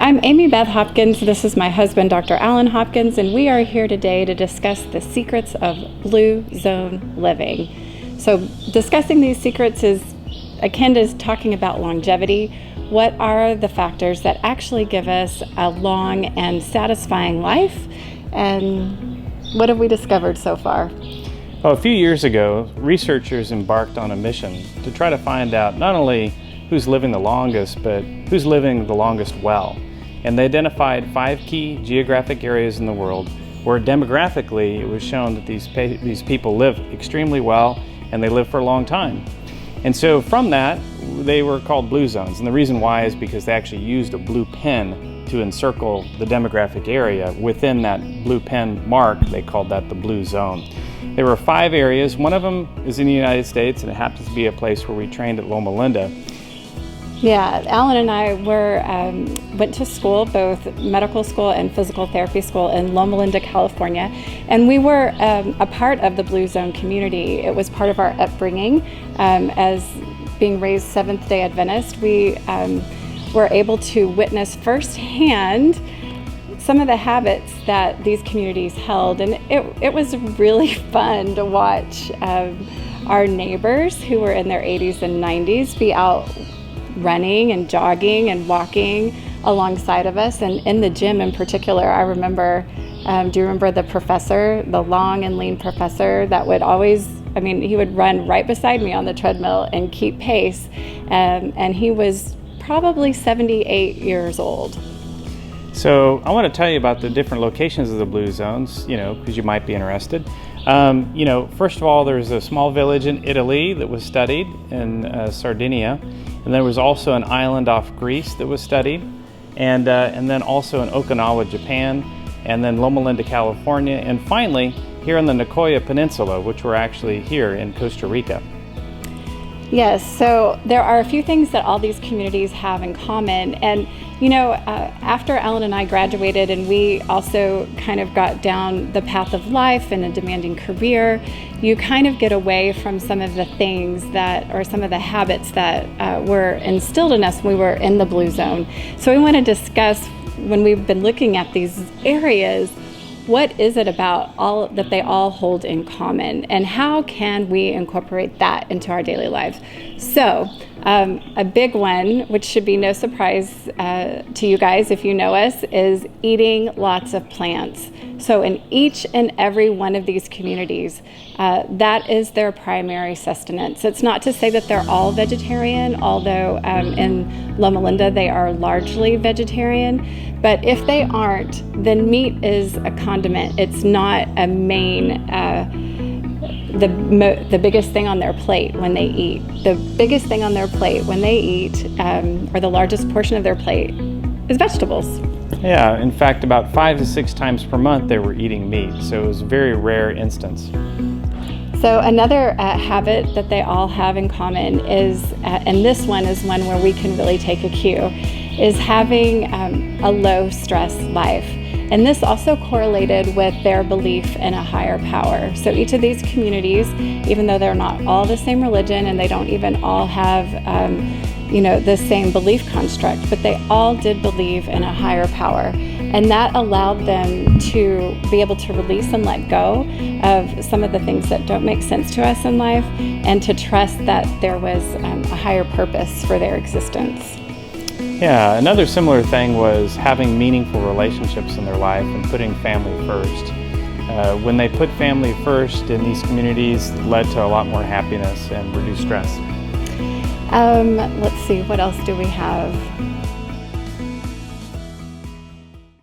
I'm Amy Beth Hopkins. This is my husband, Dr. Alan Hopkins, and we are here today to discuss the secrets of Blue Zone living. So discussing these secrets is akin to talking about longevity. What are the factors that actually give us a long and satisfying life? And what have we discovered so far? Well, a few years ago, researchers embarked on a mission to try to find out not only who's living the longest, but who's living the longest well. And they identified 5 key geographic areas in the world where demographically it was shown that these people live extremely well and they live for a long time. And so from that, they were called blue zones. And the reason why is because they actually used a blue pen to encircle the demographic area. Within that blue pen mark, they called that the blue zone. There were 5 areas. One of them is in the United States, and it happens to be a place where we trained at Loma Linda. Yeah, Alan and I went to school, both medical school and physical therapy school in Loma Linda, California, and we were a part of the Blue Zone community. It was part of our upbringing as being raised Seventh-day Adventist. We were able to witness firsthand some of the habits that these communities held, and it was really fun to watch our neighbors who were in their 80s and 90s be out running and jogging and walking alongside of us. And in the gym in particular, I remember, do you remember the professor, the long and lean professor that would always, he would run right beside me on the treadmill and keep pace. And he was probably 78 years old. So I want to tell you about the different locations of the blue zones, because you might be interested. First of all, there's a small village in Italy that was studied in Sardinia. And there was also an island off Greece that was studied. And then also in Okinawa, Japan, and then Loma Linda, California, and finally here on the Nicoya Peninsula, which we're actually here in Costa Rica. Yes, so there are a few things that all these communities have in common. And after Alan and I graduated and we also kind of got down the path of life and a demanding career, you kind of get away from some of the things or some of the habits that were instilled in us when we were in the Blue Zone. So we want to discuss, when we've been looking at these areas, what is it about all that they all hold in common, and how can we incorporate that into our daily lives? So a big one, which should be no surprise to you guys if you know us, is eating lots of plants. So in each and every one of these communities, that is their primary sustenance. It's not to say that they're all vegetarian, although in Loma Linda they are largely vegetarian. But if they aren't, then meat is a condiment. It's not a main, the biggest thing on their plate when they eat. The biggest thing on their plate when they eat, or the largest portion of their plate, is vegetables. Yeah, in fact, about 5 to 6 times per month they were eating meat, so it was a very rare instance. So another habit that they all have in common is, and this one is one where we can really take a cue, is having a low stress life. And this also correlated with their belief in a higher power. So each of these communities, even though they're not all the same religion and they don't even all have the same belief construct, but they all did believe in a higher power. And that allowed them to be able to release and let go of some of the things that don't make sense to us in life, and to trust that there was a higher purpose for their existence. Yeah, another similar thing was having meaningful relationships in their life and putting family first. When they put family first in these communities, it led to a lot more happiness and reduced stress. Let's see, what else do we have?